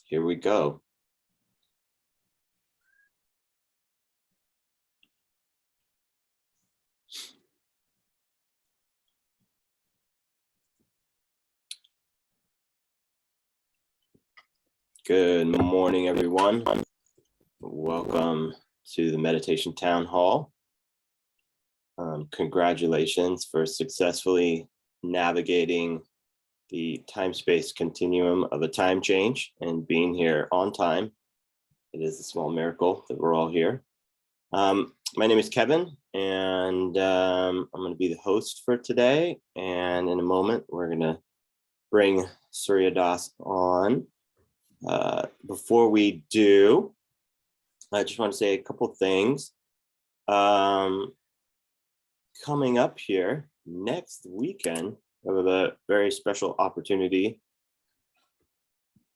Here we go. Good morning, everyone. Welcome to the Meditation Town Hall. Congratulations for successfully navigating the time-space continuum of a time change and being here on time. It is a small miracle that we're all here. My name is Kevin, and I'm going to be the host for today. And in a moment, we're going to bring Surya Das on. Before we do, I just want to say a couple things. Coming up here next weekend, we have a very special opportunity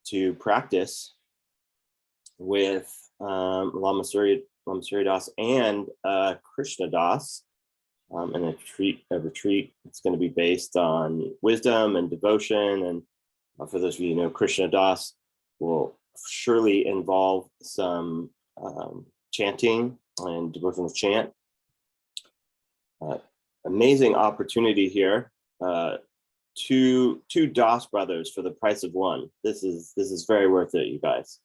to practice with Lama Surya Das and Krishna Das in a retreat. It's going to be based on wisdom and devotion. And for those of you who know, Krishna Das will surely involve some chanting and devotional chant. Amazing opportunity here. Two Das brothers for the price of one. This is very worth it, you guys.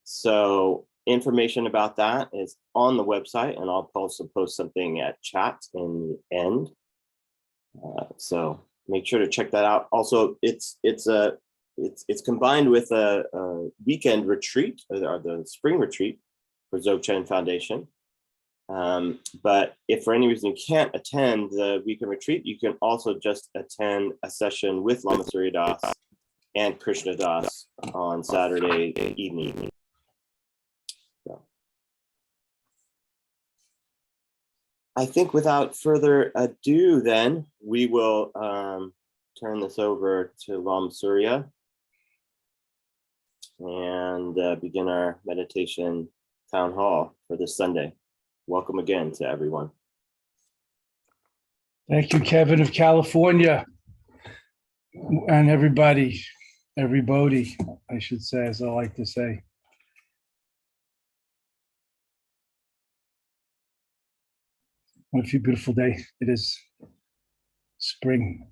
So information about that is on the website, and I'll also post something at chat in the end. So make sure to check that out. Also, it's combined with a weekend retreat, or the spring retreat for Dzogchen Foundation. But if for any reason you can't attend the weekend retreat, you can also just attend a session with Lama Surya Das and Krishna Das on Saturday evening. So, I think without further ado, then we will turn this over to Lama Surya and begin our meditation town hall for this Sunday. Welcome again to everyone. Thank you, Kevin of California, and everybody, I should say, as I like to say. What a beautiful day it is. Spring.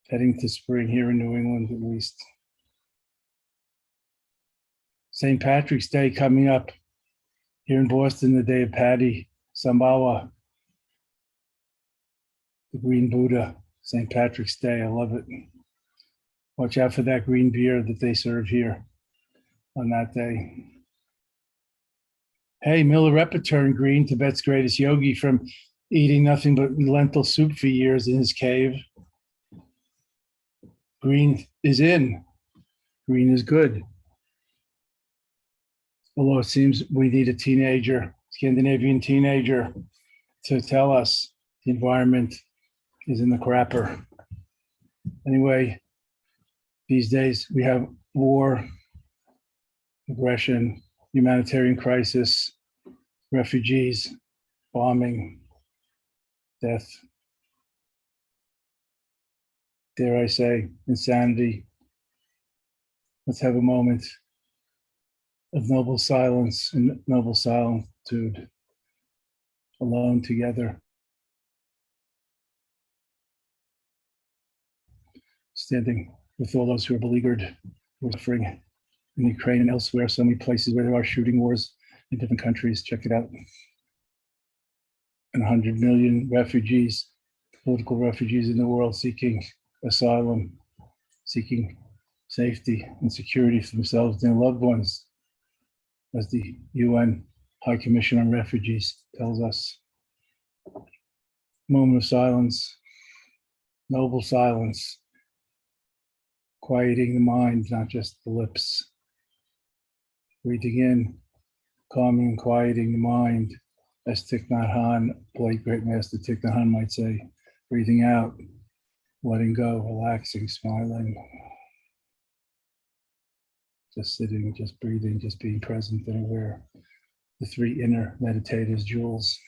Heading to spring here in New England, at least. St. Patrick's Day coming up. Here in Boston, the day of Paddy, Sambawa, the Green Buddha, St. Patrick's Day. I love it. Watch out for that green beer that they serve here on that day. Hey, Milarepa turned green, Tibet's greatest yogi, from eating nothing but lentil soup for years in his cave. Green is in. Green is good. Although it seems we need a teenager, Scandinavian teenager, to tell us the environment is in the crapper. Anyway, these days we have war, aggression, humanitarian crisis, refugees, bombing, death. Dare I say, insanity. Let's have a moment of noble silence and noble solitude, alone together. Standing with all those who are beleaguered, who are suffering in Ukraine and elsewhere, so many places where there are shooting wars in different countries. Check it out. And 100 million refugees, political refugees in the world, seeking asylum, seeking safety and security for themselves and their loved ones, as the UN High Commission on Refugees tells us. Moment of silence, noble silence, quieting the mind, not just the lips. Breathing in, calming and quieting the mind, as Thich Nhat Hanh, late great master Thich Nhat Hanh might say. Breathing out, letting go, relaxing, smiling. Just sitting, just breathing, just being present and aware. The three inner meditators, jewels: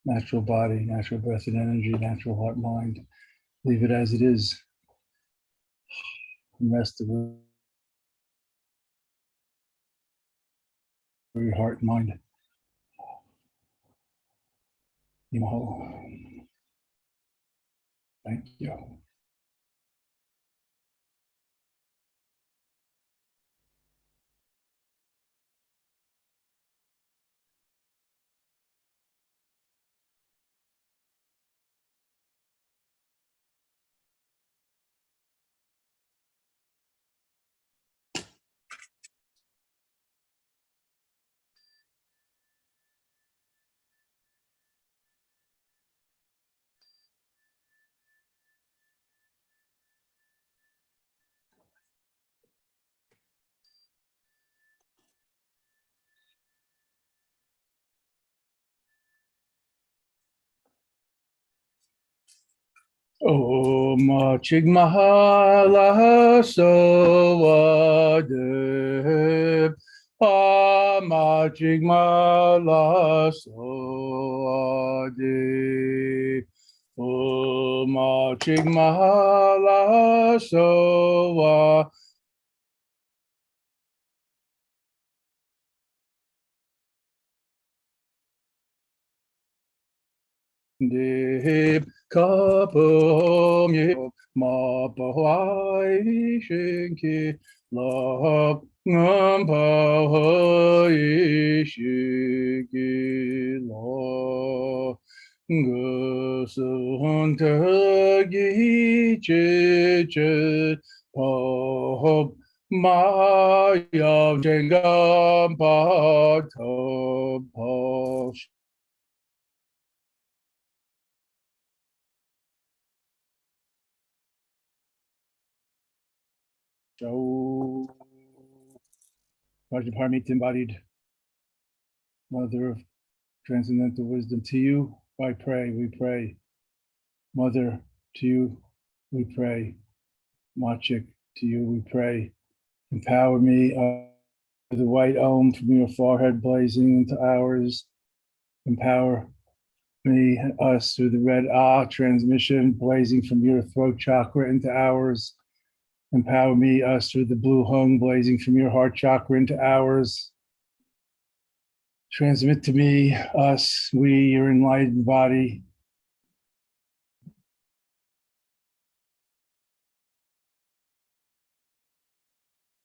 natural body, natural breath and energy, natural heart, mind. Leave it as it is. and rest of your heart and mind. Thank you. Om Chigmahala Soadeb Om Chigmahala Soadeb Om Chigmahala Soadeb Dib kapom ye ma bahai shinki la ngam bahai shiki la gusun tagi che pahop ma yav jengam pa to So, Rajapamita embodied Mother of Transcendental Wisdom, to you I pray, we pray. Mother, to you we pray. Machik, to you we pray. Empower me, the white Om from your forehead blazing into ours. Empower me, us, through the red transmission blazing from your throat chakra into ours. Empower me, us, through the blue hung blazing from your heart chakra into ours. Transmit to me, us, we, your enlightened body.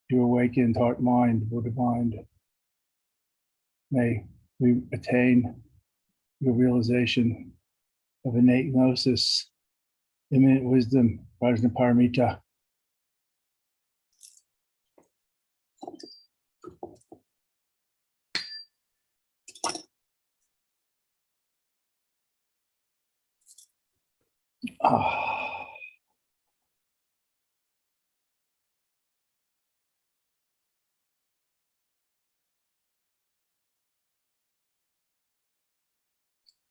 Your awakened heart, mind, Buddha mind. May we attain your realization of innate gnosis, immanent wisdom, Prajnaparamita.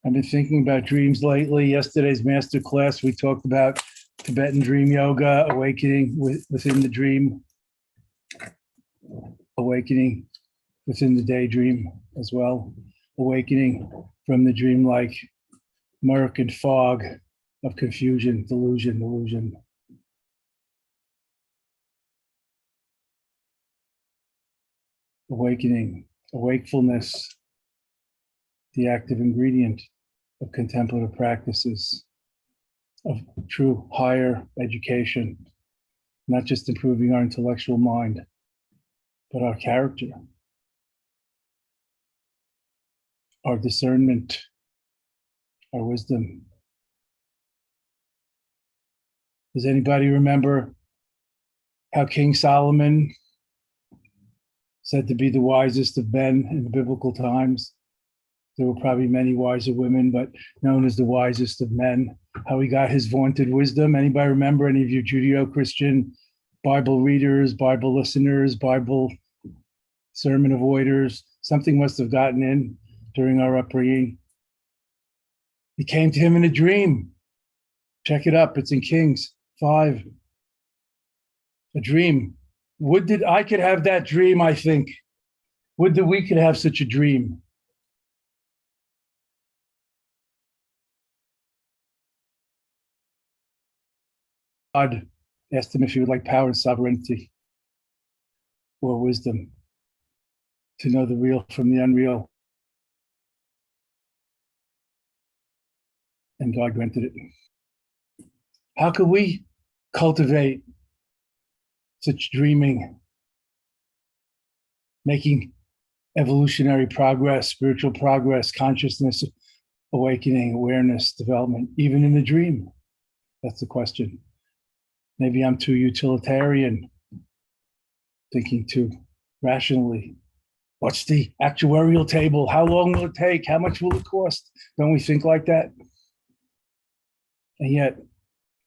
I've been thinking about dreams lately. Yesterday's master class, we talked about Tibetan dream yoga, awakening within the dream, awakening within the daydream as well, awakening from the dream-like murk and fog of confusion, delusion. Awakening, awakefulness, the active ingredient of contemplative practices, of true higher education, not just improving our intellectual mind, but our character, our discernment, our wisdom. Does anybody remember how King Solomon, said to be the wisest of men in the biblical times? There were probably many wiser women, but known as the wisest of men, how he got his vaunted wisdom. Anybody remember, any of you Judeo-Christian Bible readers, Bible listeners, Bible sermon avoiders? Something must have gotten in during our upbringing. He came to him in a dream. Check it up. It's in Kings 5. A dream. Would that I could have that dream, I think. Would that we could have such a dream. God Asked him if he would like power and sovereignty or wisdom to know the real from the unreal. And God granted it. How could we cultivate such dreaming, making evolutionary progress, spiritual progress, consciousness, awakening, awareness, development, even in the dream? That's the question. Maybe I'm too utilitarian, thinking too rationally. What's the actuarial table? How long will it take? How much will it cost? Don't we think like that? And yet,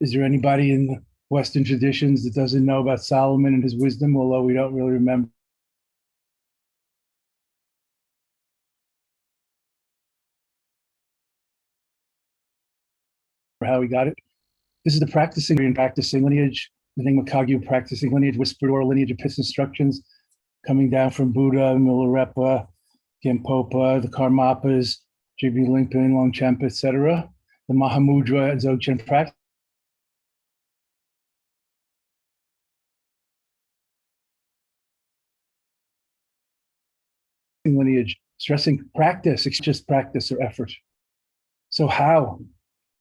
is there anybody in the Western traditions that doesn't know about Solomon and his wisdom, although we don't really remember how he got it? This is the practicing lineage, the Nyingma practicing lineage, whispered oral lineage of Pith instructions coming down from Buddha, Milarepa, Gampopa, the Karmapas, J.B. Lingpen, Longchenpa, etc. The Mahamudra and Dzogchen practice lineage, stressing practice, it's just practice or effort. So how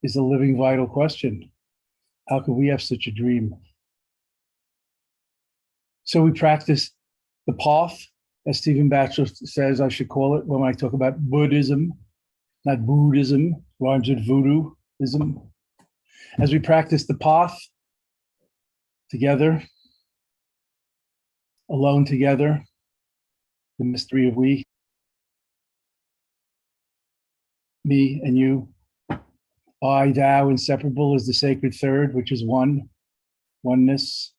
is the living vital question? How could we have such a dream? So we practice the path, as Stephen Batchelor says I should call it when I talk about Buddhism, not Buddhism, rhymes with voodooism. As we practice the path together, alone together, the mystery of we, me and you, I, thou, inseparable is the sacred third, which is one, oneness.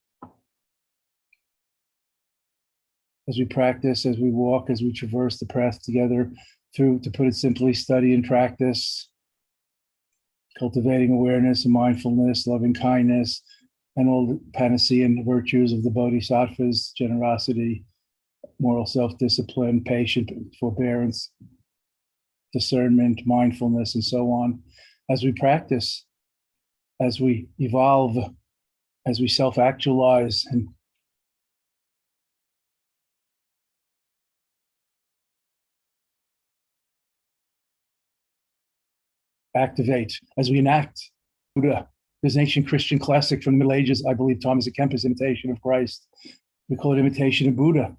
As we practice, as we walk, as we traverse the path together through, to put it simply, study and practice, cultivating awareness and mindfulness, loving kindness, and all the Panacean virtues of the Bodhisattvas, generosity, moral self-discipline, patience, forbearance, discernment, mindfulness, and so on. As we practice, as we evolve, as we self-actualize and activate, as we enact Buddha. There's an ancient Christian classic from the Middle Ages, I believe Thomas à Kempis' Imitation of Christ. We call it Imitation of Buddha.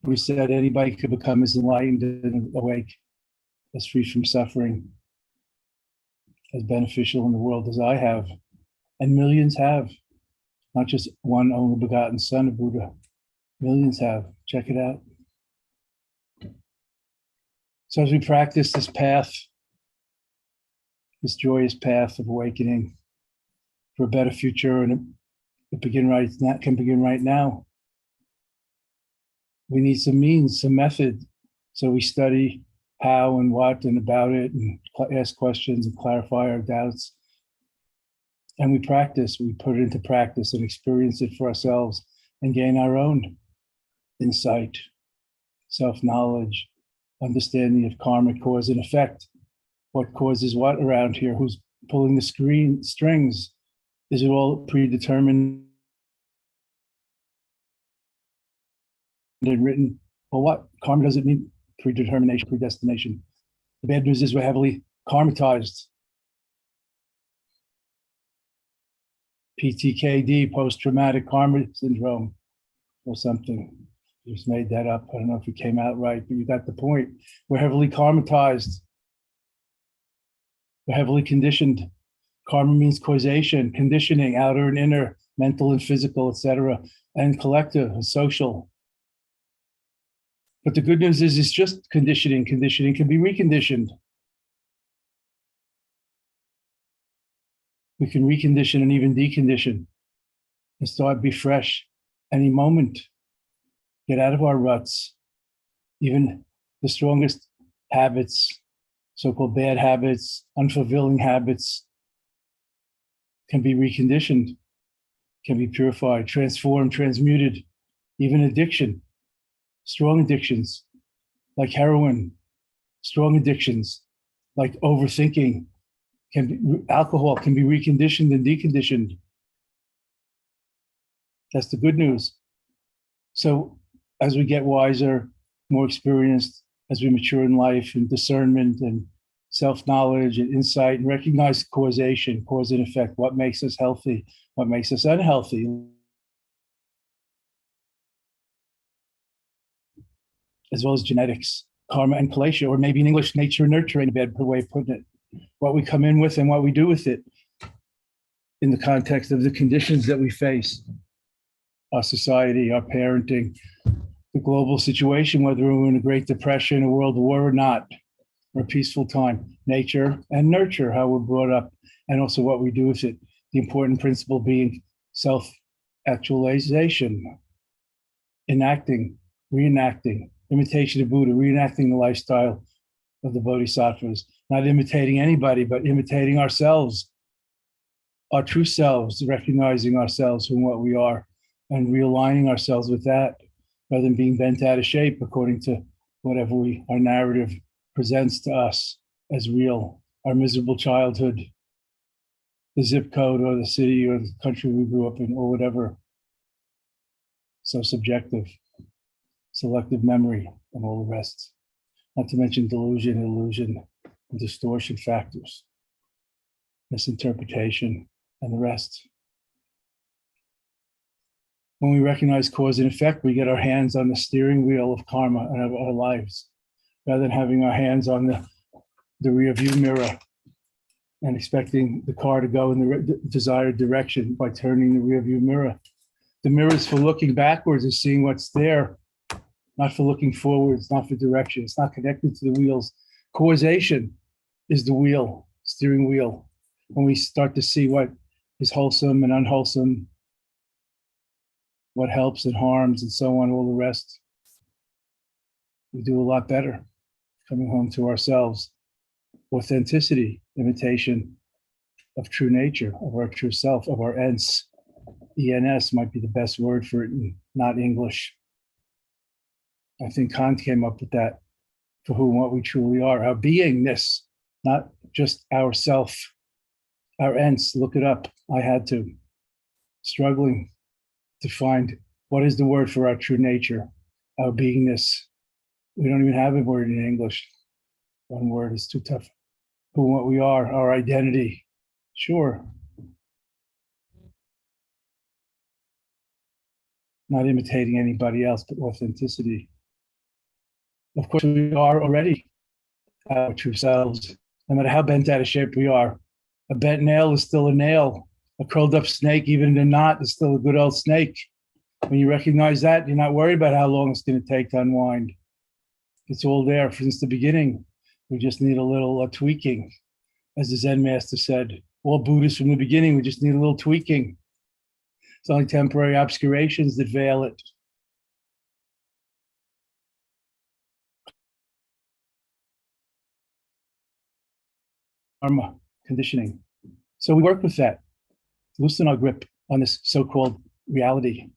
We said anybody could become as enlightened and awake, as free from suffering, as beneficial in the world as I have. And millions have, not just one only begotten son of Buddha. Millions have. Check it out. So as we practice this path, this joyous path of awakening for a better future, and it can begin right now. We need some means, some method. So we study how and what and about it, and ask questions and clarify our doubts. And we practice, we put it into practice and experience it for ourselves and gain our own insight, self-knowledge, understanding of karmic cause and effect. What causes what around here? Who's pulling the strings? Is it all predetermined and written? Well, what? Karma doesn't mean predetermination, predestination. The bad news is we're heavily karmatized. PTKD, post-traumatic karma syndrome, or something. Just made that up. I don't know if it came out right, but you got the point. We're heavily karmatized. We're heavily conditioned. Karma means causation, conditioning, outer and inner, mental and physical, etc., and collective and social. But the good news is it's just conditioning. Conditioning can be reconditioned. We can recondition and even decondition and start be fresh any moment. Get out of our ruts. Even the strongest habits, so-called bad habits, unfulfilling habits, can be reconditioned, can be purified, transformed, transmuted. Even addiction, strong addictions like heroin, strong addictions like overthinking, alcohol can be reconditioned and deconditioned. That's the good news. So as we get wiser, more experienced, as we mature in life and discernment and self-knowledge and insight and recognize causation, cause and effect, what makes us healthy, what makes us unhealthy, as well as genetics, karma and palatia, or maybe in English, nature and nurture, in a bad way of putting it, what we come in with and what we do with it in the context of the conditions that we face, our society, our parenting, the global situation, whether we're in a Great Depression, a world war or not, or a peaceful time, nature and nurture, how we're brought up, and also what we do with it. The important principle being self-actualization, enacting, reenacting, imitation of Buddha, reenacting the lifestyle of the bodhisattvas, not imitating anybody, but imitating ourselves, our true selves, recognizing ourselves from what we are and realigning ourselves with that, rather than being bent out of shape according to whatever our narrative presents to us as real, our miserable childhood, the zip code or the city or the country we grew up in or whatever. So subjective, selective memory and all the rest. Not to mention delusion, illusion, and distortion factors, misinterpretation, and the rest. When we recognize cause and effect, we get our hands on the steering wheel of karma and of our lives, rather than having our hands on the rear view mirror and expecting the car to go in the desired direction by turning the rear view mirror. The mirror is for looking backwards and seeing what's there, not for looking forwards, not for direction. It's not connected to the wheels. Causation is the wheel, steering wheel. When we start to see what is wholesome and unwholesome, what helps and harms and so on, all the rest, we do a lot better coming home to ourselves. Authenticity, imitation of true nature, of our true self, of our ens. ENS might be the best word for it, not English. I think Kant came up with that, for who and what we truly are, our beingness, not just ourself, our ens. Look it up. I had to. Struggling to find what is the word for our true nature, our beingness. We don't even have a word in English. One word is too tough. Who and what we are, our identity. Sure. Not imitating anybody else, but authenticity. Of course, we are already our true selves, no matter how bent out of shape we are. A bent nail is still a nail. A curled up snake, even in a knot, is still a good old snake. When you recognize that, you're not worried about how long it's going to take to unwind. It's all there since the beginning. We just need a little tweaking. As the Zen master said, all Buddhists from the beginning, we just need a little tweaking. It's only temporary obscurations that veil it. Karma, conditioning. So we work with that, loosen our grip on this so-called reality.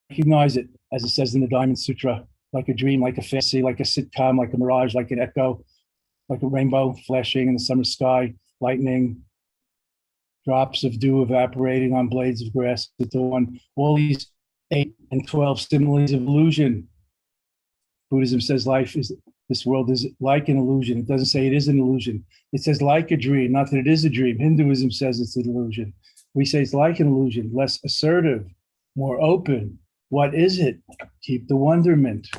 Recognize it, as it says in the Diamond Sutra, like a dream, like a fantasy, like a sitcom, like a mirage, like an echo, like a rainbow flashing in the summer sky, lightning, drops of dew evaporating on blades of grass at dawn. All these 8 and 12 similes of illusion. Buddhism says this world is like an illusion. It doesn't say it is an illusion. It says like a dream, not that it is a dream. Hinduism says it's an illusion. We say it's like an illusion, less assertive, more open. What is it? Keep the wonderment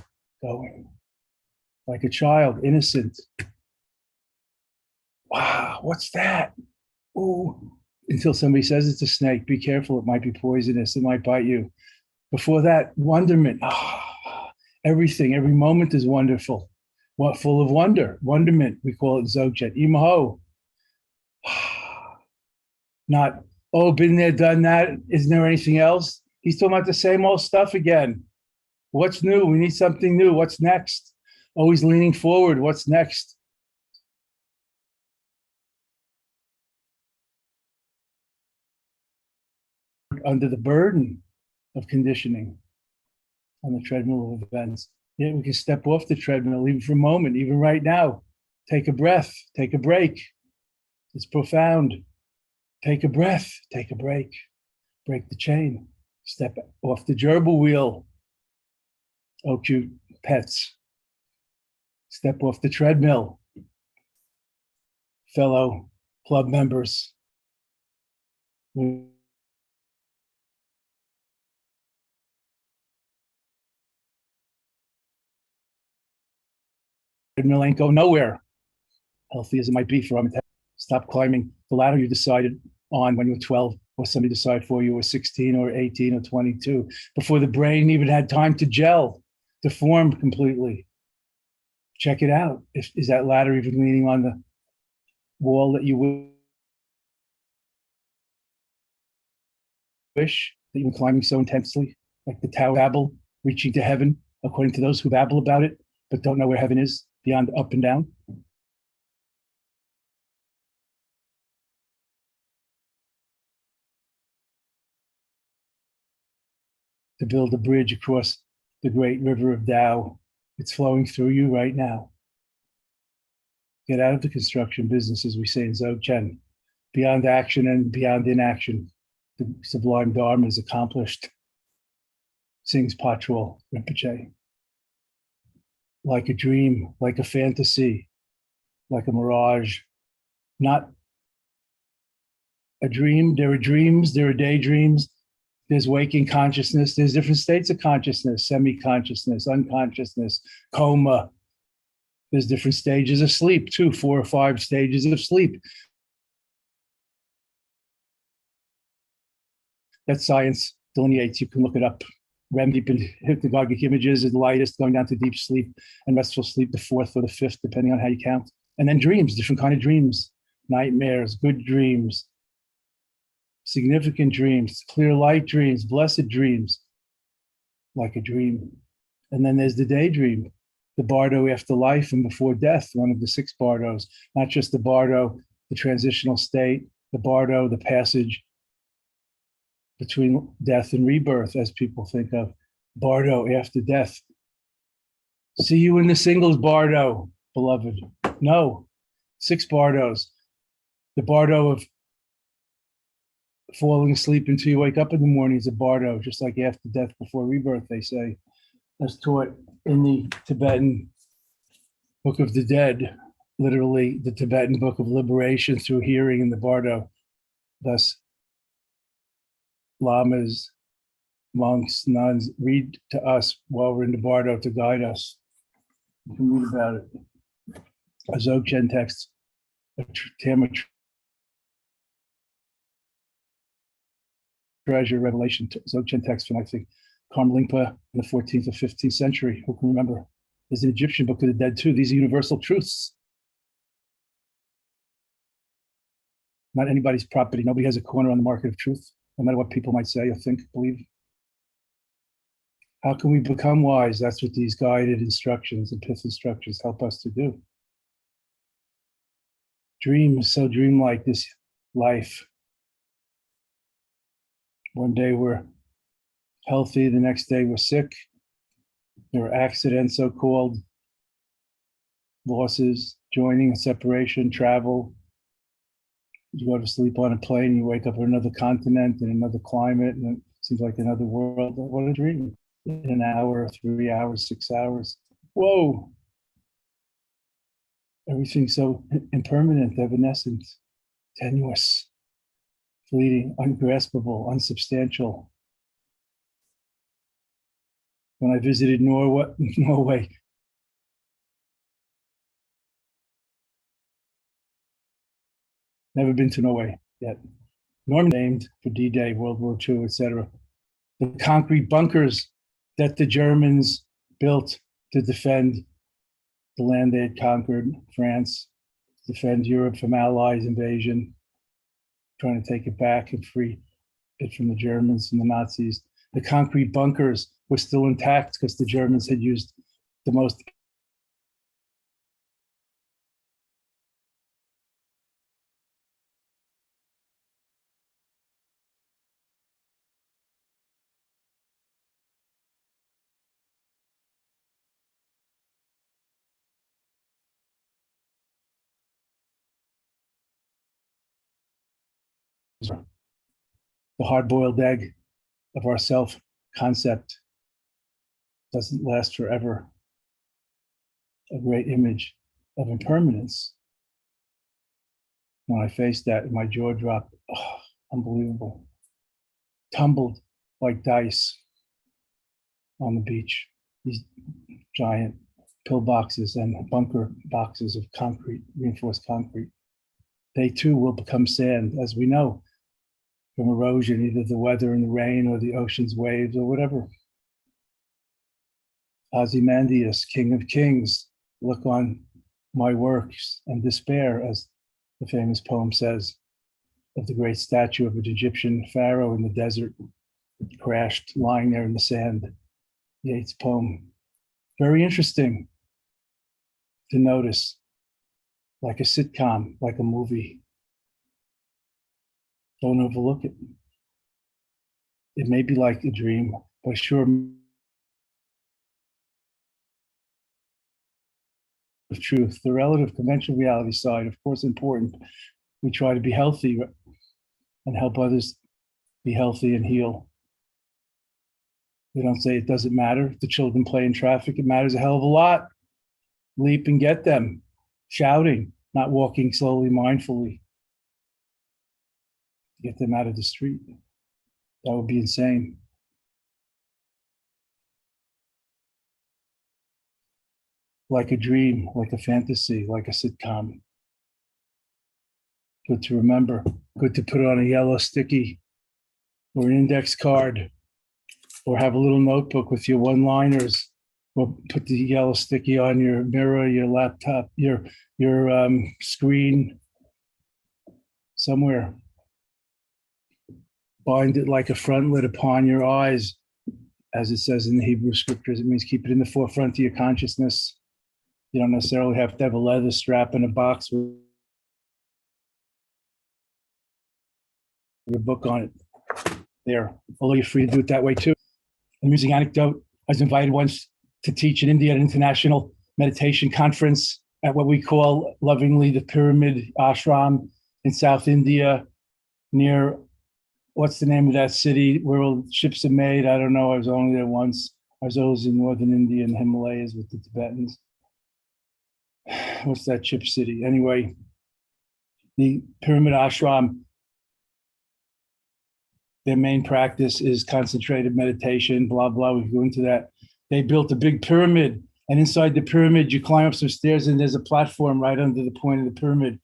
going. Like a child, innocent. Wow, what's that? Ooh. Until somebody says it's a snake, be careful, it might be poisonous, it might bite you. Before that, wonderment. Everything, every moment is wonderful. What full of wonder, wonderment, we call it Dzogchen. Imaho. Not, oh, been there, done that. Isn't there anything else? He's talking about the same old stuff again. What's new? We need something new. What's next? Always leaning forward. What's next? Under the burden of conditioning on the treadmill of events. Yet we can step off the treadmill even for a moment, even right now. Take a breath, take a break. It's profound. Take a breath, take a break, break the chain, step off the gerbil wheel. Oh, cute pets. Step off the treadmill. Fellow club members. Treadmill ain't go nowhere. Healthy as it might be for them. Stop climbing the ladder you decided on when you were 12, or somebody decided for you were 16 or 18 or 22, before the brain even had time to gel, to form completely. Check it out. Is that ladder even leaning on the wall that you wish that you were climbing so intensely, like the Tower of Babel, reaching to heaven, according to those who babble about it, but don't know where heaven is beyond up and down? To build a bridge across the great river of Tao. It's flowing through you right now. Get out of the construction business, as we say in Dzogchen. Beyond action and beyond inaction, the sublime Dharma is accomplished, sings Patrul Rinpoche. Like a dream, like a fantasy, like a mirage. Not a dream. There are dreams, there are daydreams, there's waking consciousness, there's different states of consciousness, semi-consciousness, unconsciousness, coma. There's different stages of sleep, too, 4 or 5 stages of sleep. That science delineates, you can look it up. REM deep and hypnagogic images is the lightest, going down to deep sleep and restful sleep, the 4th or the 5th, depending on how you count. And then dreams, different kind of dreams, nightmares, good dreams, significant dreams, clear light dreams, blessed dreams, like a dream. And then there's the daydream, the bardo after life and before death, one of the 6 bardos, not just the bardo, the transitional state, the bardo, the passage between death and rebirth, as people think of, bardo after death. See you in the singles bardo, beloved. No, 6 bardos. The bardo of falling asleep until you wake up in the morning is a bardo, just like after death, before rebirth, they say. That's taught in the Tibetan Book of the Dead, literally the Tibetan Book of Liberation through hearing in the bardo. Thus, lamas, monks, nuns read to us while we're in the bardo to guide us. You can read about it. A Dzogchen text, a Tama treasure revelation Dzogchen text from, I think, Karmlingpa in the 14th or 15th century. Who can remember? There's an Egyptian Book of the Dead too. These are universal truths. Not anybody's property. Nobody has a corner on the market of truth, no matter what people might say or think, believe. How can we become wise? That's what these guided instructions and pith instructions help us to do. Dream is so dreamlike, this life. One day we're healthy, the next day we're sick. There are accidents, so-called losses, joining, separation, travel. You go to sleep on a plane, you wake up in another continent, in another climate, and it seems like another world. What a dream. In an hour, 3 hours, 6 hours. Whoa. Everything's so impermanent, evanescent, tenuous, fleeting, ungraspable, unsubstantial. When I visited Norway, never been to Norway yet. Norman named for D-Day, World War II, etc. The concrete bunkers that the Germans built to defend the land they had conquered, France, defend Europe from Allies invasion, trying to take it back and free it from the Germans and the Nazis. The concrete bunkers were still intact because the Germans had used the most The hard-boiled egg of our self-concept doesn't last forever. A great image of impermanence. When I faced that, my jaw dropped. Oh, unbelievable. Tumbled like dice on the beach. These giant pillboxes and bunker boxes of concrete, reinforced concrete. They too will become sand, as we know, from erosion, either the weather and the rain or the ocean's waves or whatever. Ozymandias, King of Kings, look on my works and despair, as the famous poem says, of the great statue of an Egyptian pharaoh in the desert, crashed, lying there in the sand. Yeats' poem. Very interesting to notice, like a sitcom, like a movie. Don't overlook it. It may be like a dream, but sure of truth. The relative conventional reality side, of course, important. We try to be healthy and help others be healthy and heal. We don't say it doesn't matter. If the children play in traffic, it matters a hell of a lot. Leap and get them, shouting, not walking slowly, mindfully. Get them out of the street. That would be insane. Like a dream, like a fantasy, like a sitcom. Good to remember, good to put on a yellow sticky or an index card, or have a little notebook with your one-liners, or put the yellow sticky on your mirror, your laptop, your screen, somewhere. Bind it like a frontlet upon your eyes, as it says in the Hebrew scriptures. It means keep it in the forefront of your consciousness. You don't necessarily have to have a leather strap in a box with a book on it there, although you're free to do it that way too. Amusing anecdote, I was invited once to teach in India at an international meditation conference at what we call lovingly the Pyramid Ashram in South India, near, what's the name of that city where all ships are made? I don't know, I was only there once. I was always in northern India and the Himalayas with the Tibetans. What's that ship city? Anyway, the Pyramid Ashram, their main practice is concentrated meditation, blah, blah. We go into that. They built a big pyramid, and inside the pyramid, you climb up some stairs, and there's a platform right under the point of the pyramid,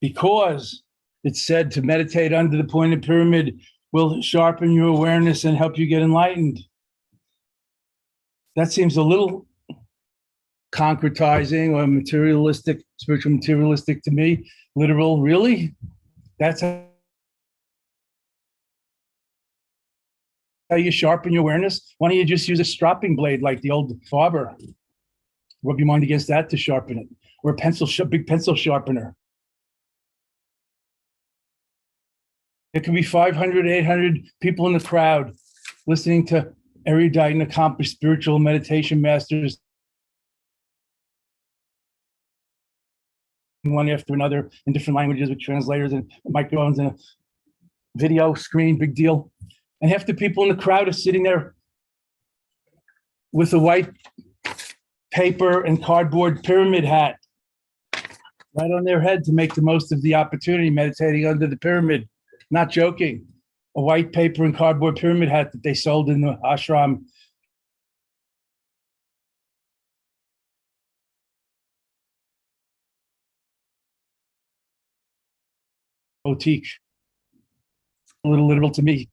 because it's said to meditate under the point of the pyramid will sharpen your awareness and help you get enlightened. That seems a little concretizing or materialistic, spiritual materialistic to me. Literal, really? That's how you sharpen your awareness? Why don't you just use a stropping blade like the old barber? Rub your mind against that to sharpen it, or a pencil, big pencil sharpener. There could be 500, 800 people in the crowd listening to erudite and accomplished spiritual meditation masters, one after another in different languages with translators and microphones and a video screen, big deal. And half the people in the crowd are sitting there with a white paper and cardboard pyramid hat right on their head to make the most of the opportunity, meditating under the pyramid. Not joking. A white paper and cardboard pyramid hat that they sold in the ashram. Boutique. A little literal to me.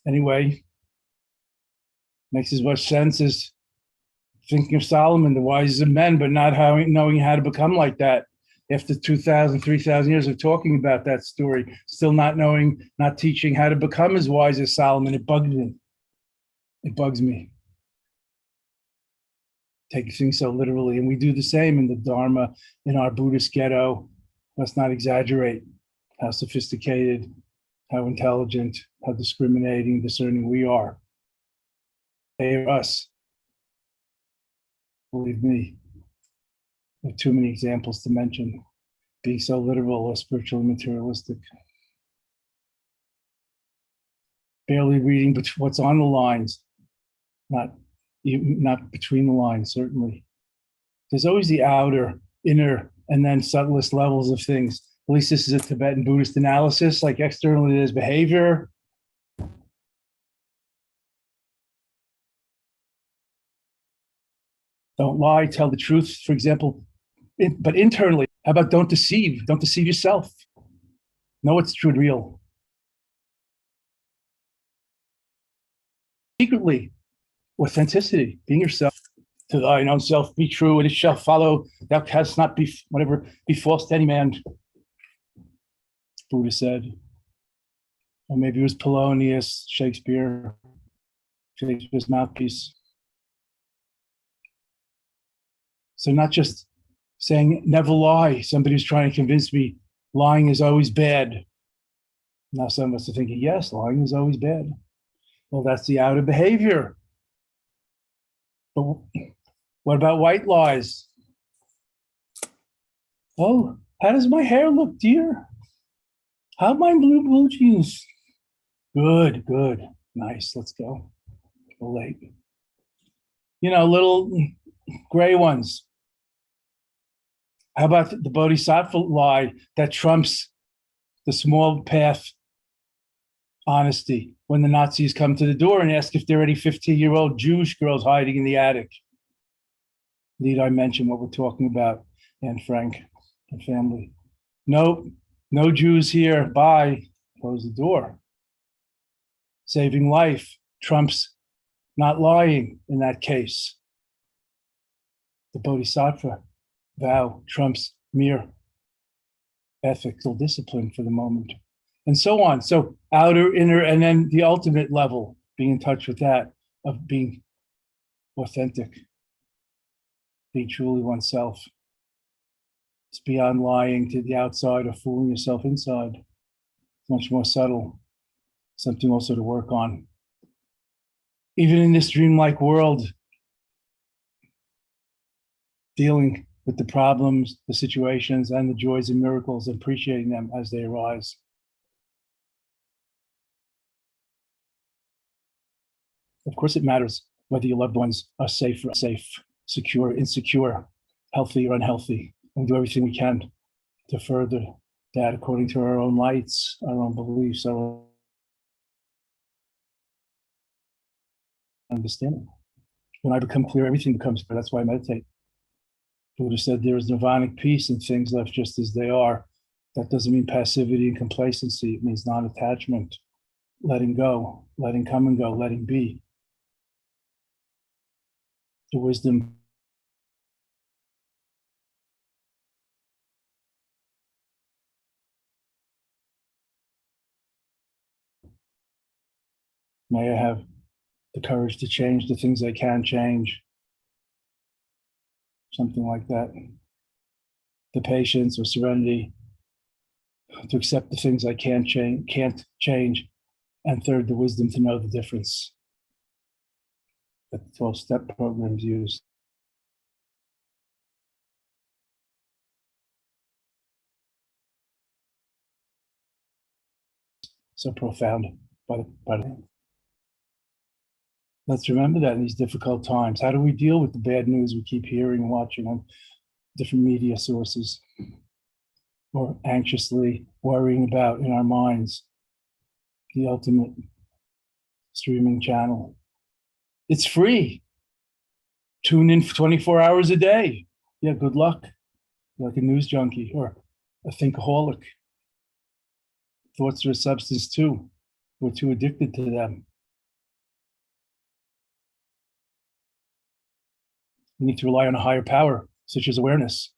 Anyway, makes as much sense as thinking of Solomon, the wisest of men, but not knowing how to become like that. After 2,000, 3,000 years of talking about that story, still not knowing, not teaching how to become as wise as Solomon. It bugs me. It bugs me. Take things so literally. And we do the same in the Dharma, in our Buddhist ghetto. Let's not exaggerate how sophisticated, how intelligent, how discriminating, discerning we are. They are us. Believe me. There are too many examples to mention. Being so literal or spiritually materialistic. barely reading what's on the lines, not between the lines, certainly. There's always the outer, inner, and then subtlest levels of things. At least this is a Tibetan Buddhist analysis, like externally there's behavior. Don't lie, tell the truth, for example. But internally, how about don't deceive? Don't deceive yourself. Know what's true and real. Secretly, authenticity, being yourself. To thine own self be true, and it shall follow. Thou canst not be false to any man. Buddha said. Or maybe it was Polonius, Shakespeare's mouthpiece. So not just saying never lie. Somebody who's trying to convince me lying is always bad. Now some of us are thinking, yes, lying is always bad. Well, that's the outer behavior. But what about white lies? Oh, how does my hair look, dear? How are my blue jeans? Good. Nice, let's go. We're late. Little gray ones. How about the bodhisattva lie that trumps the small path honesty when the Nazis come to the door and ask if there are any 15-year-old Jewish girls hiding in the attic? Need I mention what we're talking about, Anne Frank and family? No Jews here. Bye. Close the door. Saving life trumps not lying in that case. The bodhisattva vow trumps mere ethical discipline for the moment, and so on. So outer, inner, and then the ultimate level, being in touch with that, of being authentic, being truly oneself. It's beyond lying to the outside or fooling yourself inside. It's much more subtle, something also to work on. Even in this dreamlike world, dealing with the problems, the situations, and the joys and miracles, and appreciating them as they arise. Of course, it matters whether your loved ones are safe, secure, insecure, healthy or unhealthy. And we do everything we can to further that according to our own lights, our own beliefs, our own understanding. When I become clear, everything becomes clear. That's why I meditate. Buddha said there is nirvanic peace in things left just as they are. That doesn't mean passivity and complacency. It means non-attachment, letting go, letting come and go, letting be. The wisdom may I have the courage to change the things I can change. Something like that. The patience or serenity to accept the things I can't change. And third, the wisdom to know the difference that the 12-step programs use. So profound by the Let's remember that in these difficult times. How do we deal with the bad news we keep hearing and watching on different media sources, or anxiously worrying about in our minds the ultimate streaming channel? It's free. Tune in for 24 hours a day. Yeah, good luck. Like a news junkie or a thinkaholic. Thoughts are a substance too. We're too addicted to them. We need to rely on a higher power, such as awareness,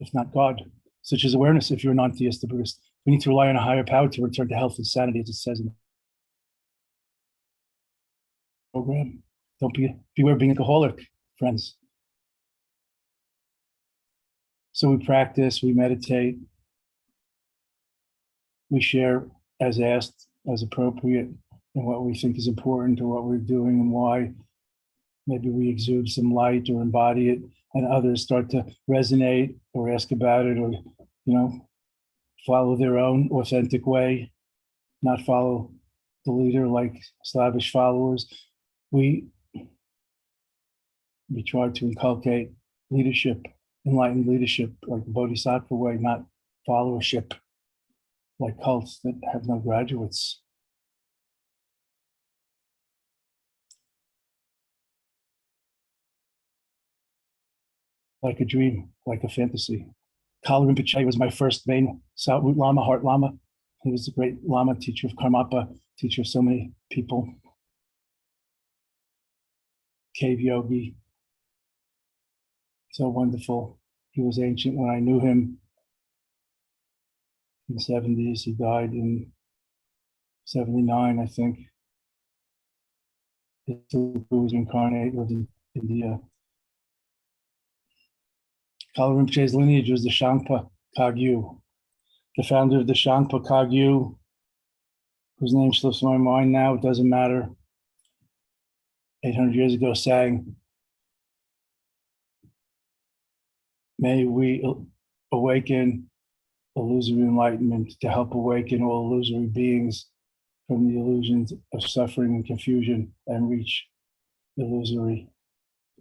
if not God, such as awareness if you're a non-theist or Buddhist. We need to rely on a higher power to return to health and sanity, as it says in the program. Don't beware being alcoholic, friends. So we practice, we meditate, we share as asked, as appropriate, and what we think is important or what we're doing and why. Maybe we exude some light or embody it, and others start to resonate or ask about it, or follow their own authentic way, not follow the leader, like Slavish followers. We try to inculcate leadership, enlightened leadership, like the Bodhisattva way, not followership, like cults that have no graduates. Like a dream, like a fantasy. Kala Rinpoche was my first main Root Lama, Heart Lama. He was a great Lama, teacher of Karmapa, teacher of so many people. Cave yogi. So wonderful. He was ancient when I knew him in the 70s. He died in 79, I think. He was incarnate, lived in India. Kala Rinpoche's lineage was the Shangpa Kagyu, the founder of the Shangpa Kagyu, whose name slips my mind now, it doesn't matter. 800 years ago sang, "May we awaken illusory enlightenment to help awaken all illusory beings from the illusions of suffering and confusion and reach illusory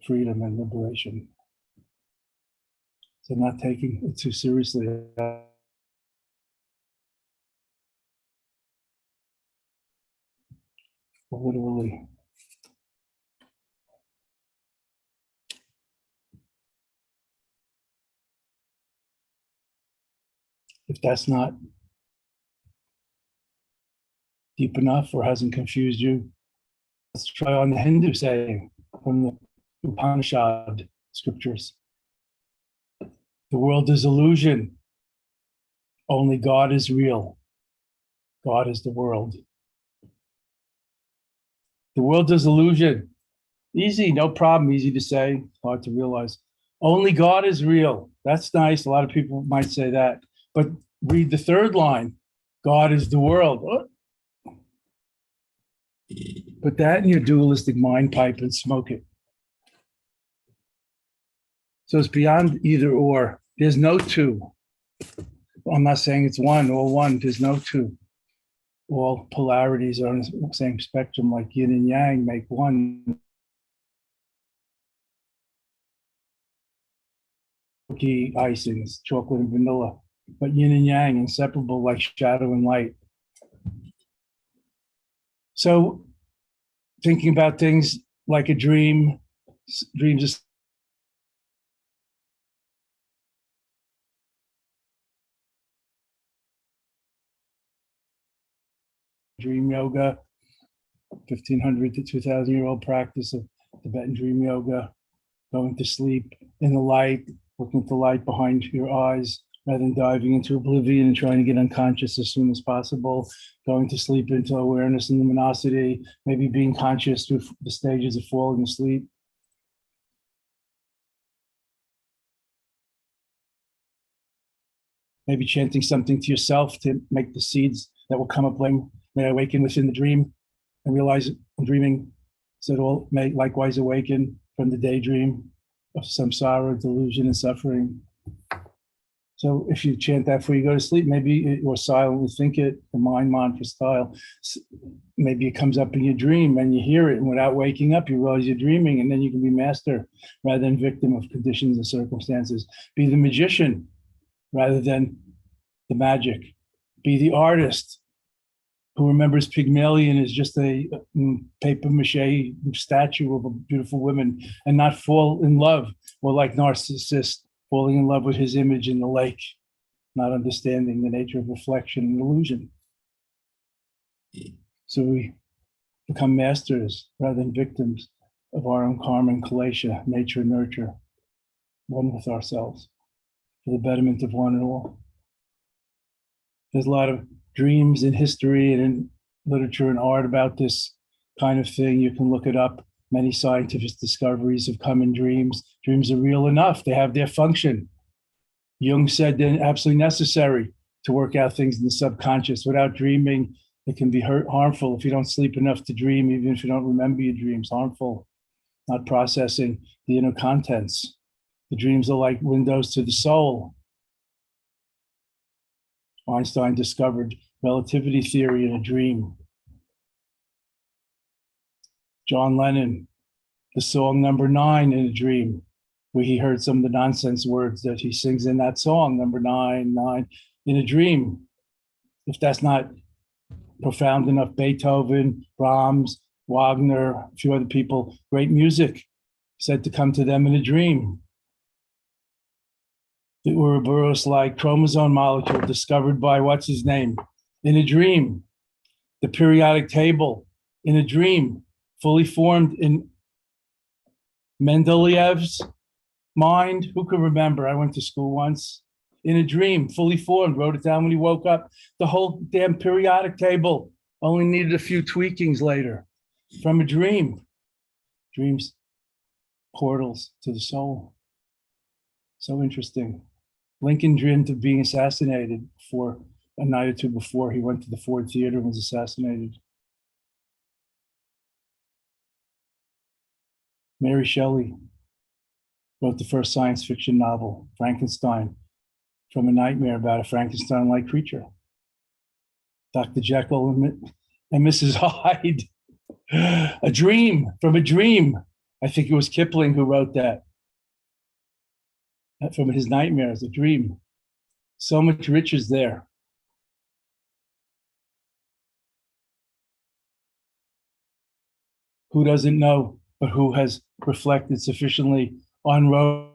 freedom and liberation." So not taking it too seriously. Literally. If that's not deep enough or hasn't confused you, let's try on the Hindu saying from the Upanishad scriptures. The world is illusion. Only God is real. God is the world. The world is illusion. Easy, no problem, easy to say, hard to realize. Only God is real. That's nice. A lot of people might say that. But read the third line. God is the world. Put that in your dualistic mind pipe and smoke it. So it's beyond either or. There's no two. I'm not saying it's one or one. There's no two. All polarities are on the same spectrum, like yin and yang make one. Cookie icings, chocolate and vanilla, but yin and yang, inseparable like shadow and light. So thinking about things like a dream, dreams is dream yoga, 1500 to 2000-year-old practice of Tibetan dream yoga, going to sleep in the light, looking at the light behind your eyes, rather than diving into oblivion and trying to get unconscious as soon as possible, going to sleep into awareness and luminosity, maybe being conscious through the stages of falling asleep. Maybe chanting something to yourself to make the seeds that will come up later. May I awaken within the dream and realize I'm dreaming, so that all may likewise awaken from the daydream of samsara, delusion, and suffering. So if you chant that before you go to sleep, maybe, or silently think it, the mind mantra style, maybe it comes up in your dream and you hear it, and without waking up, you realize you're dreaming, and then you can be master rather than victim of conditions and circumstances. Be the magician rather than the magic. Be the artist who remembers Pygmalion is just a paper mache statue of a beautiful woman, and not fall in love, or like Narcissus, falling in love with his image in the lake, not understanding the nature of reflection and illusion. So we become masters rather than victims of our own karma and kalesha, nature and nurture, one with ourselves, for the betterment of one and all. There's a lot of dreams in history and in literature and art about this kind of thing. You can look it up. Many scientific discoveries have come in dreams. Dreams are real enough. They have their function. Jung said they're absolutely necessary to work out things in the subconscious. Without dreaming, it can be harmful if you don't sleep enough to dream, even if you don't remember your dreams, harmful, not processing the inner contents. The dreams are like windows to the soul. Einstein discovered relativity theory in a dream. John Lennon, the song number 9 in a dream, where he heard some of the nonsense words that he sings in that song, number 9, 9, in a dream. If that's not profound enough, Beethoven, Brahms, Wagner, a few other people, great music said to come to them in a dream. The Ouroboros-like chromosome molecule discovered by what's his name in a dream. The periodic table in a dream, fully formed in Mendeleev's mind. Who can remember? I went to school once. In a dream, fully formed, wrote it down when he woke up. The whole damn periodic table only needed a few tweakings later from a dream. Dreams, portals to the soul. So interesting. Lincoln dreamed of being assassinated for a night or two before he went to the Ford Theater and was assassinated. Mary Shelley wrote the first science fiction novel, Frankenstein, from a nightmare about a Frankenstein-like creature. Dr. Jekyll and Mrs. Hyde, a dream from a dream. I think it was Kipling who wrote that. From his nightmares, a dream. So much riches there. Who doesn't know, but who has reflected sufficiently on row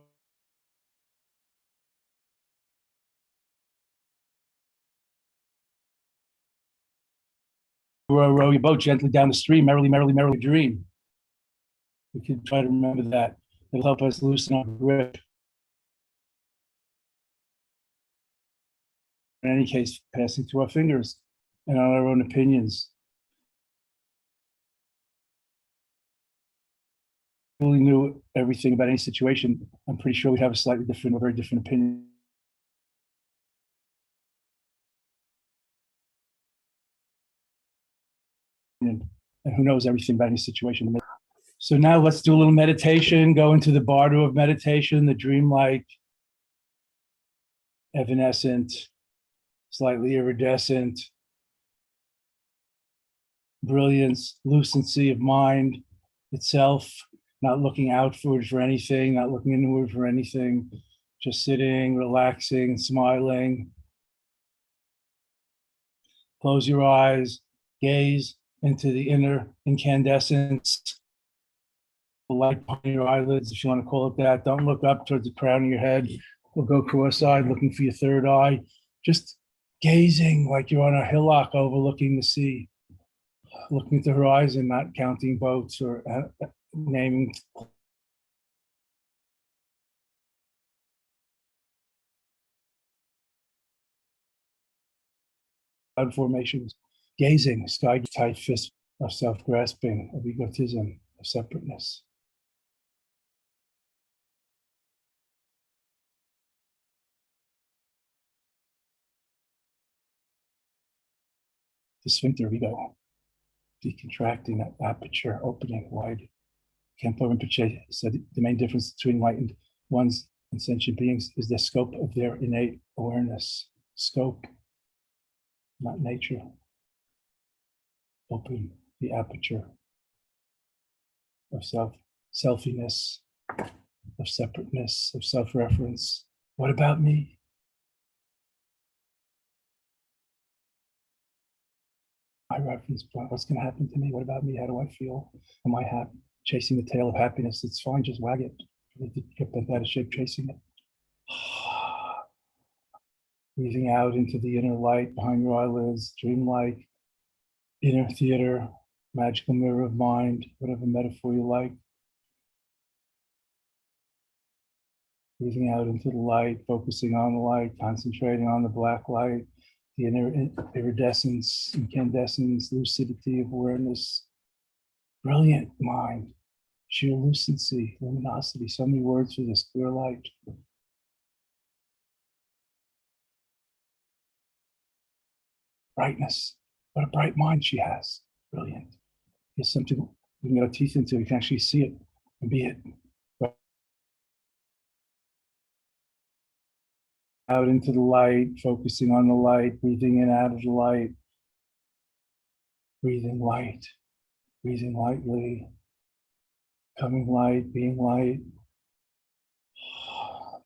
your boat gently down the stream, merrily, merrily, merrily dream. We can try to remember that. It'll help us loosen our grip. In any case, passing through our fingers and on our own opinions. Really knew everything about any situation, I'm pretty sure we'd have a slightly different or very different opinion. And who knows everything about any situation. So now let's do a little meditation, go into the bardo of meditation, the dreamlike, evanescent, slightly iridescent, brilliance, lucency of mind itself, not looking outward for anything, not looking inward for anything, just sitting, relaxing, smiling. Close your eyes, gaze into the inner incandescence, the light behind your eyelids, if you want to call it that. Don't look up towards the crown of your head. We'll go cross-eyed, looking for your third eye. Just gazing like you're on a hillock overlooking the sea, looking at the horizon, not counting boats or naming cloud formations, gazing, sky tight fist of self-grasping, of egotism, of separateness. The sphincter of ego, decontracting, that aperture opening wide. Kempo Rinpoche said the main difference between enlightened ones and sentient beings is the scope of their innate awareness. Scope, not nature. Open the aperture of selfiness, of separateness, of self-reference. What about me? My reference point, what's going to happen to me? What about me? How do I feel? Am I happy? Chasing the tail of happiness? It's fine, just wag it. You need to get bent out of shape chasing it. Breathing out into the inner light behind your eyelids, dreamlike, inner theater, magical mirror of mind, whatever metaphor you like. Breathing out into the light, focusing on the light, concentrating on the black light, the inner iridescence, incandescence, lucidity of awareness. Brilliant mind, sheer lucency, luminosity, so many words for this, clear light. Brightness, what a bright mind she has, brilliant. It's something we can get our teeth into, we can actually see it and be it. Out into the light, focusing on the light, breathing in out of the light, breathing light, breathing lightly, Becoming light, being light,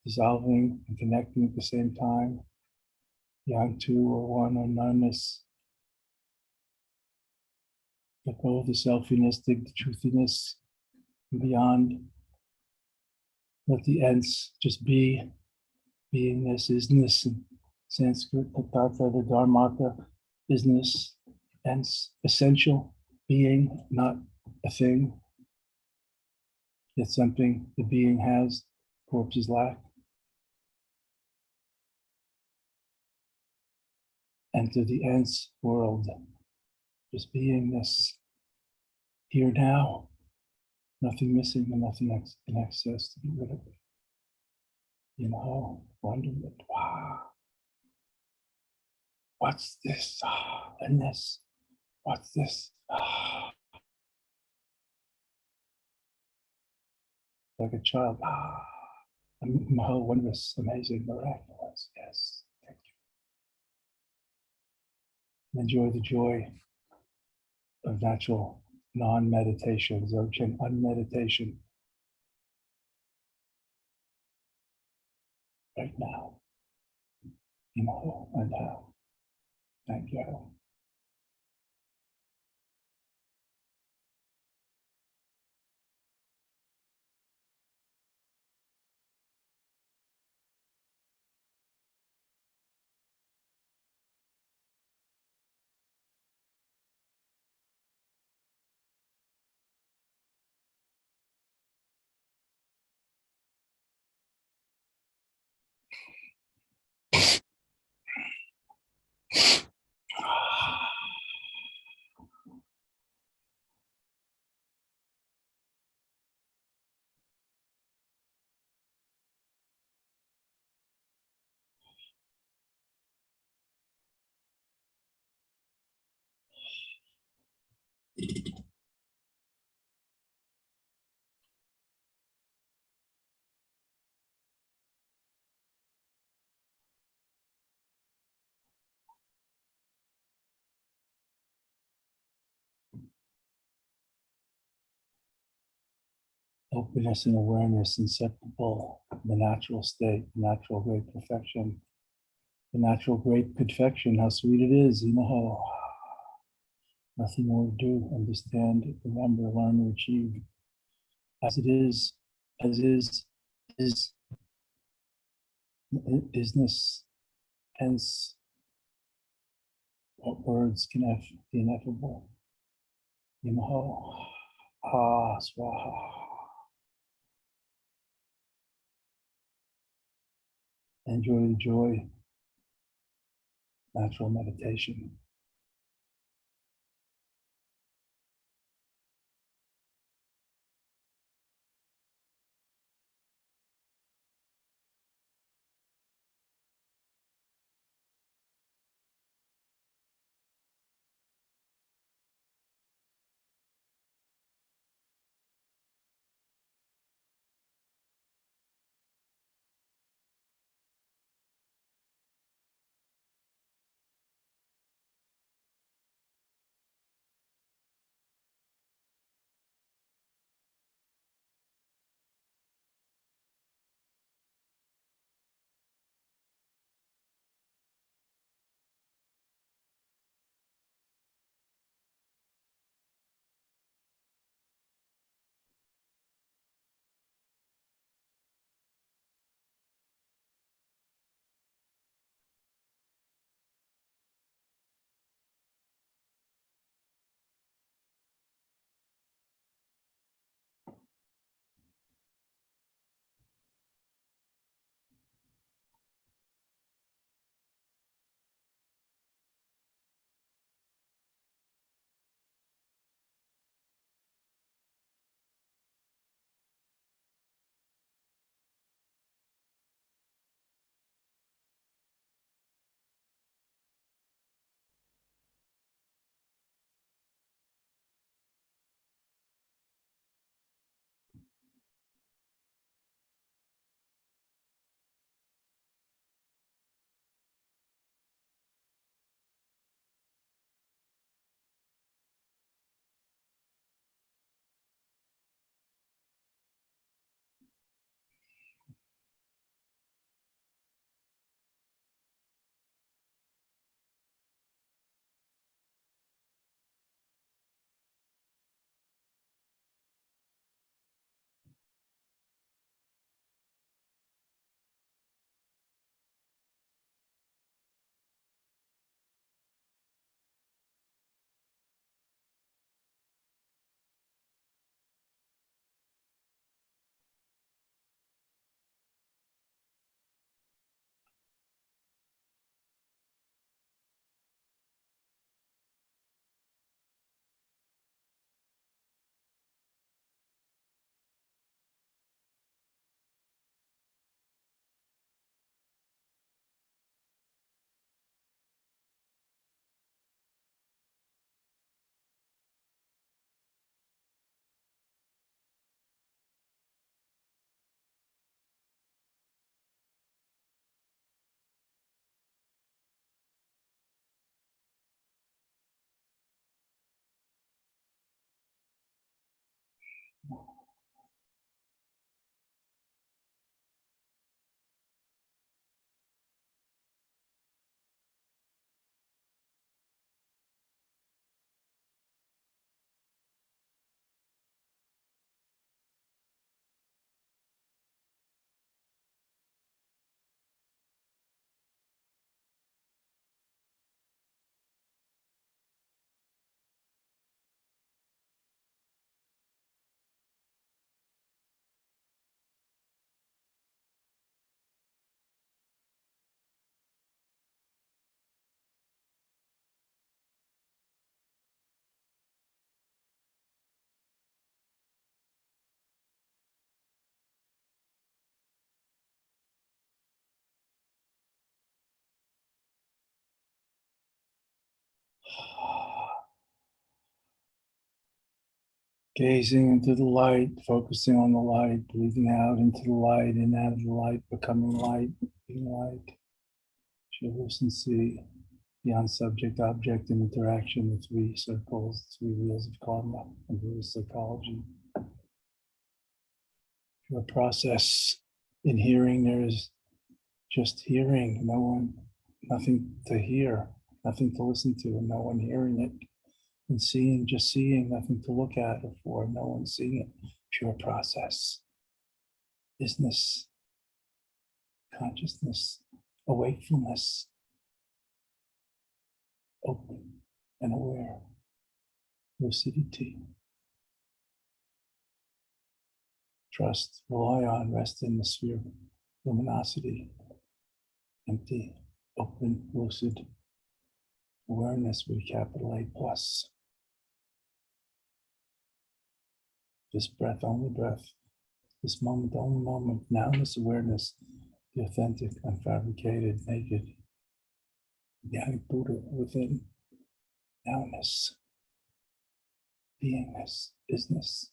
dissolving and connecting at the same time. Beyond two or one or noneness. Let go of the selfiness, dig the truthiness, and beyond. Let the ends just be. Beingness, isness, in Sanskrit, tatata, the dharmata, isness, ends, essential, being, not a thing. Yet something the being has, corpses lack. Enter the ends world, just beingness, here now, nothing missing and nothing in excess to be rid of. You know, wonderment, wow. What's this? And this, what's this? Like a child, how wondrous, amazing, miraculous, yes, thank you. Enjoy the joy of natural non-meditation, Dzogchen unmeditation right now. And how. Thank you. Openness and awareness inseparable, the natural state, the natural great perfection, the natural great perfection, how sweet it is, nothing more to do, understand, remember, learn, or achieve. As it is, as is, isness, hence, what words can have the ineffable? Swaha. Enjoy the joy, natural meditation. Gazing into the light, focusing on the light, breathing out into the light, in out of the light, becoming light, being light. You'll listen, see beyond subject, object, and interaction, the three circles, three wheels of karma and Buddhist psychology. Your process in hearing, there is just hearing, no one, nothing to hear, nothing to listen to, and no one hearing it. And seeing, just seeing, nothing to look at or for, no one seeing it. Pure process. Isness, consciousness, awakefulness, open and aware, lucidity. Trust, rely on, rest in the sphere, luminosity, empty, open, lucid, awareness with a capital A plus. This breath, only breath. This moment, only moment. Now this awareness, the authentic, unfabricated, naked, organic Buddha within. Nowness, beingness, isness.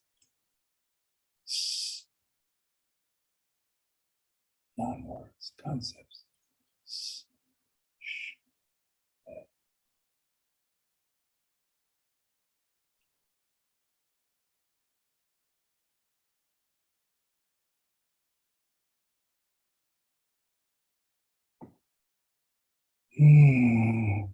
Non-words, concepts. Hmm.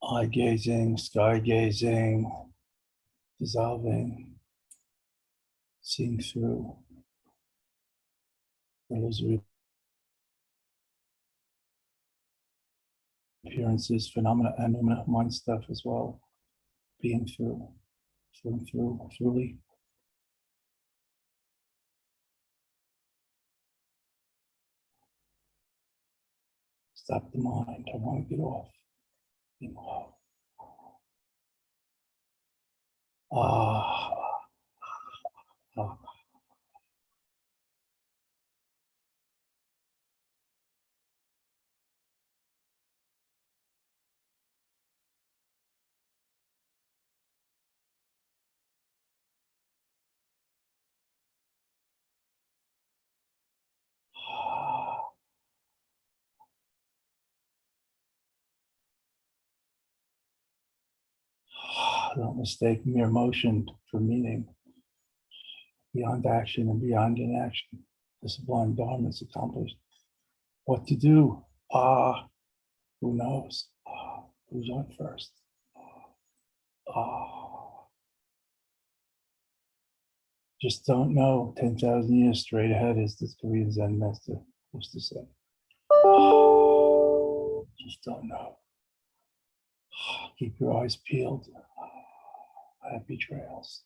Eye gazing, sky gazing, dissolving, seeing through illusory appearances, phenomena, and mind stuff as well. Being through, truly. Stop the mind. I want to get off. Being off. Ah, ah. Don't mistake mere motion for meaning. Beyond action and beyond inaction, the sublime Dharma is accomplished. What to do? Who knows? Who's on first? Just don't know. 10,000 years straight ahead is this Korean Zen master. What's to say? Just don't know. Keep your eyes peeled. Happy trails.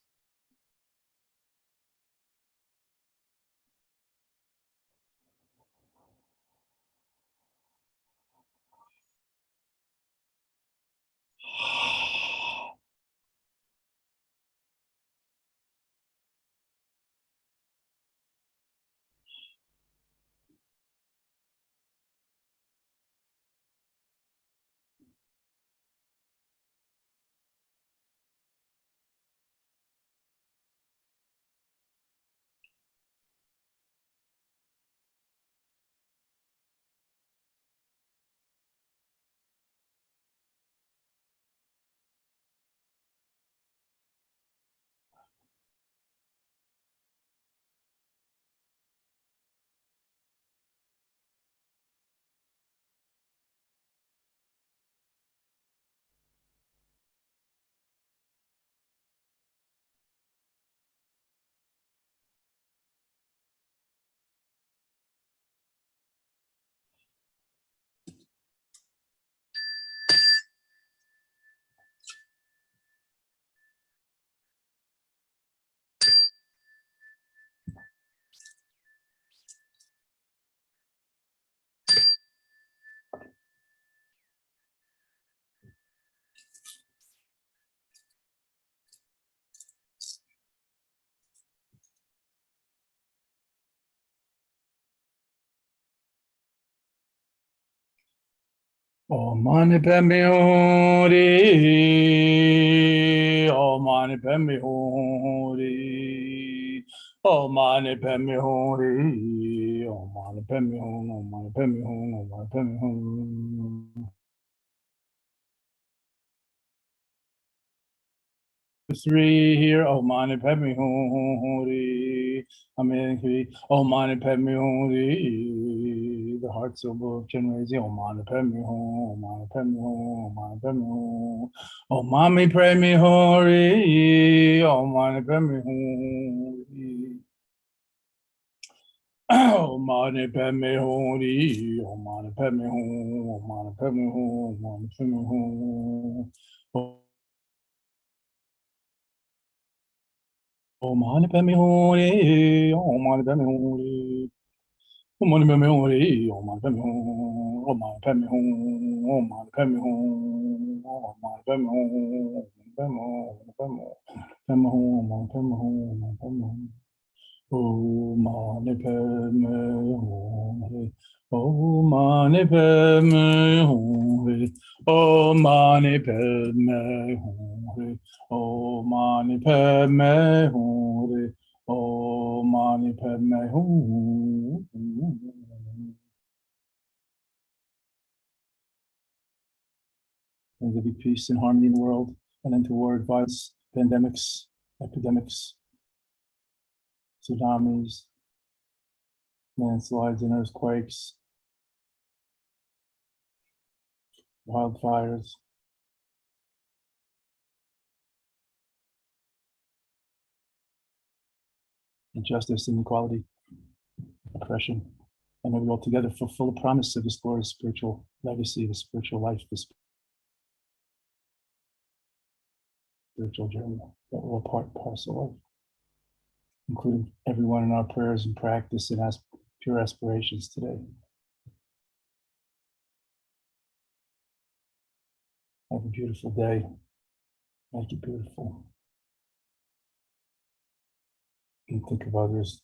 Oh, mani padme hori. Oh, mani padme hori. Oh, mani padme hori. Oh, mani padme hori. Oh, mani padme hori. Oh, mani padme hori. Three here. Oh, mani padme hori. Amen. Oh, mani padme hori. The heart syllable of generating. Oh, mani padme hori. Oh, mani padme hori. Oh, mani padme hori. Oh, mami padme hori. Oh, mani padme hori. Oh, mani padme hori. Oh, mani padme hori. Oh, mani padme hori. Oh, mani padme hori. Oh, mani padme hori. Oh, mani padme hori. Oh, mani padme hori. Oh, mani padme hori. Oh, mani padme hori. Oh, mani padme hori. Oh, mani padme hori. Padme hori. Padme hori. Padme hori. Mani padme hori. Mani padme hori. Oh, mani padme hori. Oh, mani padme hori. Oh, mani padme hori. Oh, mani padme hori. Oh, mani padme hori. May there be peace and harmony in the world, and end to war, violence, pandemics, epidemics, tsunamis, landslides and earthquakes, wildfires, injustice, inequality, oppression, and may we all together fulfill the promise of this glorious spiritual legacy, the spiritual life, the spiritual journey that we're all part and parcel of, including everyone in our prayers and practice and pure aspirations today. Have a beautiful day. Make it beautiful. And think of others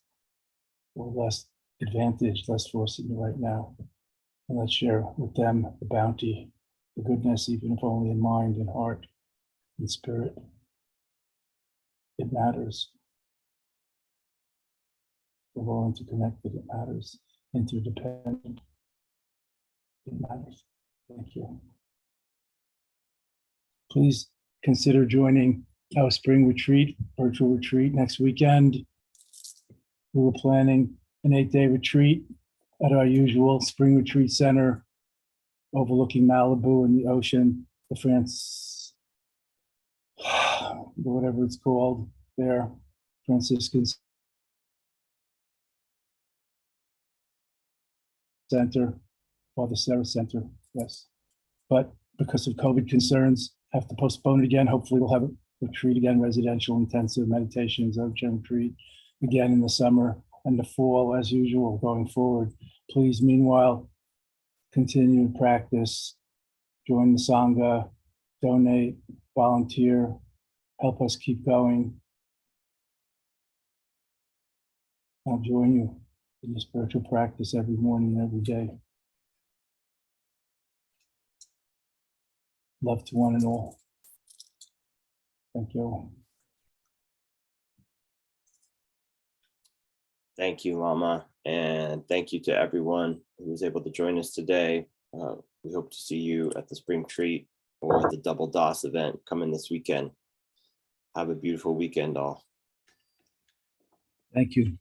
who are less advantaged, less fortunate right now. And let's share with them the bounty, the goodness, even if only in mind and heart and spirit. It matters. We're willing to connect that it matters. Interdependent. It matters. Thank you. Please consider joining our spring retreat, virtual retreat next weekend. We were planning an 8-day retreat at our usual spring retreat center overlooking Malibu and the ocean, the whatever it's called there, Franciscan Center, Father Sarah Center, yes. But because of COVID concerns, have to postpone it again. Hopefully we'll have a retreat again, residential intensive meditation Dzogchen retreat again in the summer and the fall as usual going forward. Please, meanwhile, continue to practice, join the Sangha, donate, volunteer, help us keep going. I'll join you in the spiritual practice every morning, every day. Love to one and all. Thank you. Thank you, Lama. And thank you to everyone who was able to join us today. We hope to see you at the spring treat or the Double DOS event coming this weekend. Have a beautiful weekend, all. Thank you.